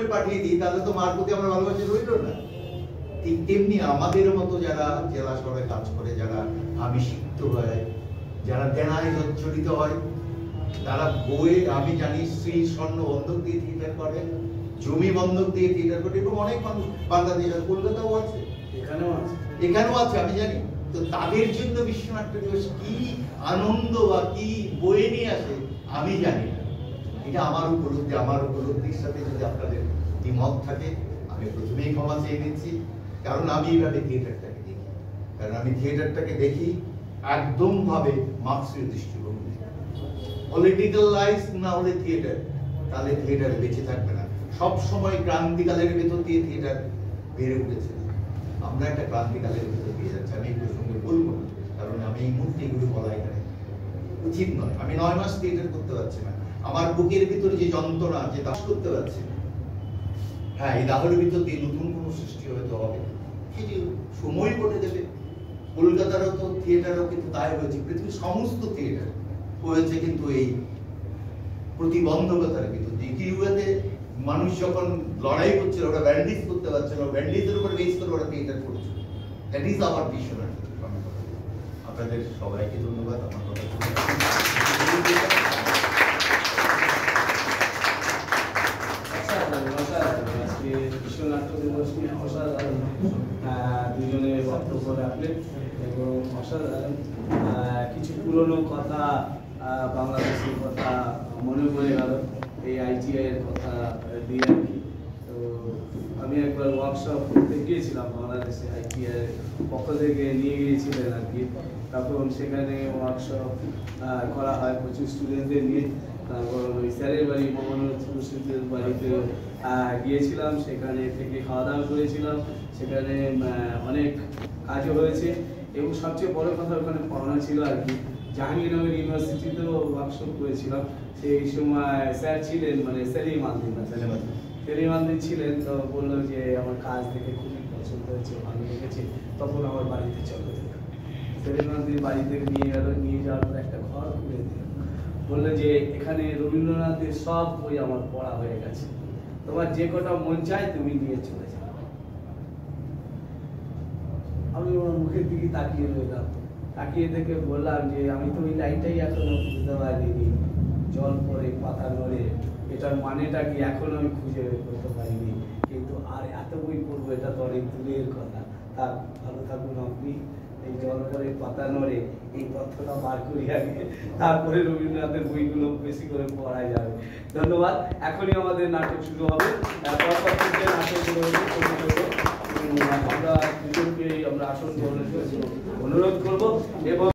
আশ্রমে পাঠিয়ে দিই তাহলে তো মার প্রতি আমার ভালোবাসা রইল না। ঠিক তেমনি আমাদের মতো যারা জেলা শহরে কাজ করে, যারা আমিষিক্ত হয়, যারা দেনায় জর্জরিত হয়, তারা বইয়ে আমি জানি স্ত্রী স্বর্ণ বন্ধক দিয়ে থিয়েটার করে, জমি বন্ধক দিয়ে থিয়েটার করে, এরকম অনেক মানুষ বাংলাদেশ আর কলকাতাও আছে, এখানেও আছে আমি জানি। তো তাদের জন্য বিশ্বনাট্য দিবস কি আনন্দ বা কি বয়ে নিয়ে আসে আমি জানি না। এটা আমার উপলব্ধির সাথে যদি আপনাদের দ্বিমত থাকে আমি প্রথমেই ক্ষমা চেয়ে নিচ্ছি, কারণ আমি এইভাবে থিয়েটারটাকে দেখি, কারণ আমি থিয়েটারটাকে দেখি একদম ভাবে মার্ক্সীয় দৃষ্টিভঙ্গি। পলিটিক্যাল লাইফ না হলে থিয়েটার, তাহলে থিয়েটার বেঁচে থাকবে না। সব সময় ক্রান্তিকালের ভেতর দিয়ে থিয়েটার বেড়ে উঠেছে, আমরা একটা ক্রান্তিকালের ভেতর দিয়ে যাচ্ছি। আমি এই প্রসঙ্গে বলবো না, কারণ আমি এই মুহূর্তে এগুলো বলা এখানে উচিত নয়। আমি 9 মাস থিয়েটার করতে পারছি না, আমার বুকের ভিতরে যে যন্ত্রণা, যে দাস করতে পারছি না। হ্যাঁ, এই দাহর ভিতর দিয়ে নতুন কোনো সৃষ্টি হয়তো হবে, সেটি সময় বলে দেবে। কলকাতারও তো থিয়েটারও কিন্তু তাই হয়েছে, পৃথিবীর সমস্ত থিয়েটার হয়েছে কিন্তু এই প্রতিবন্ধকতার ভিতর দিয়ে। কিউবাতে মানুষ যখন লড়াই করছিল, ওরা ব্যান্ডেজ করতে পারছে না, ব্যান্ডেজের উপর বেস করে ওরা থিয়েটার করছে। That is our vision. আপনাদের সবাইকে ধন্যবাদ আমার কথা শুনে। বিশ্বনাট্য দিবস নিয়ে অসাধারণ দুজনে বক্তব্য রাখলেন এবং অসাধারণ কিছু পুরনো কথা, বাংলাদেশের কথা মনে পড়ে গেল এই ITI এর কথা দিয়ে আর কি। তো আমি একবার ওয়ার্কশপ করতে গিয়েছিলাম বাংলাদেশে, ITI এর পক্ষ থেকে নিয়ে গিয়েছিলেন আর কি। তখন সেখানে ওয়ার্কশপ করা হয় প্রচুর স্টুডেন্টদের নিয়ে। তারপর ওই স্যারের বাড়ি মোহাম্মদ মুর্শিদের বাড়িতে গিয়েছিলাম, সেখানে থেকে খাওয়া দাওয়া করেছিলাম, সেখানে অনেক কাজও হয়েছে এবং সবচেয়ে বড় কথা ওখানে পড়ানো ছিল আর কি। জাহাঙ্গীরনগর ইউনিভার্সিটিতেও ওয়ার্কশপ করেছিলাম, সেই সময় স্যার ছিলেন মানে সেলিম আলদিন ছিলেন। তো বললো যে আমার কাজ দেখে খুবই পছন্দ হয়েছে, ভালো লেগেছে, তখন আমার বাড়িতে চলে যেত। সেলিম আলদিন বাড়িতে নিয়ে গেল, নিয়ে যাওয়ার পর একটা ঘর খুলে দিল, বললো যে এখানে রবীন্দ্রনাথের সব বই আমার পড়া হয়ে গেছে, তোমার যে কটা মন চায় তুমি নিয়ে চলে যাও। আমি ওর মুখের দিকে তাকিয়ে রইলাম, তাকিয়ে থেকে বললাম যে আমি তো ওই লাইনটাই এখনো বুঝতে পারিনি, জল পড়ে পাতা নড়ে, এটার মানেটা কি এখনো আমি খুঁজে বের করতে পারিনি, কিন্তু আর এত বই পড়বো এটা তো অনেক দূরের কথা। তার ভালো থাকুন আপনি। এই জল পড়ে পাতা নড়ে এই তথ্যটা বার করি আগে, তারপরে রবীন্দ্রনাথের বইগুলো বেশি করে পড়া যাবে। ধন্যবাদ। এখনই আমাদের নাটক শুরু হবে, আমরা দুজনকে আমরা আসন গ্রহণের অনুরোধ করবো এবং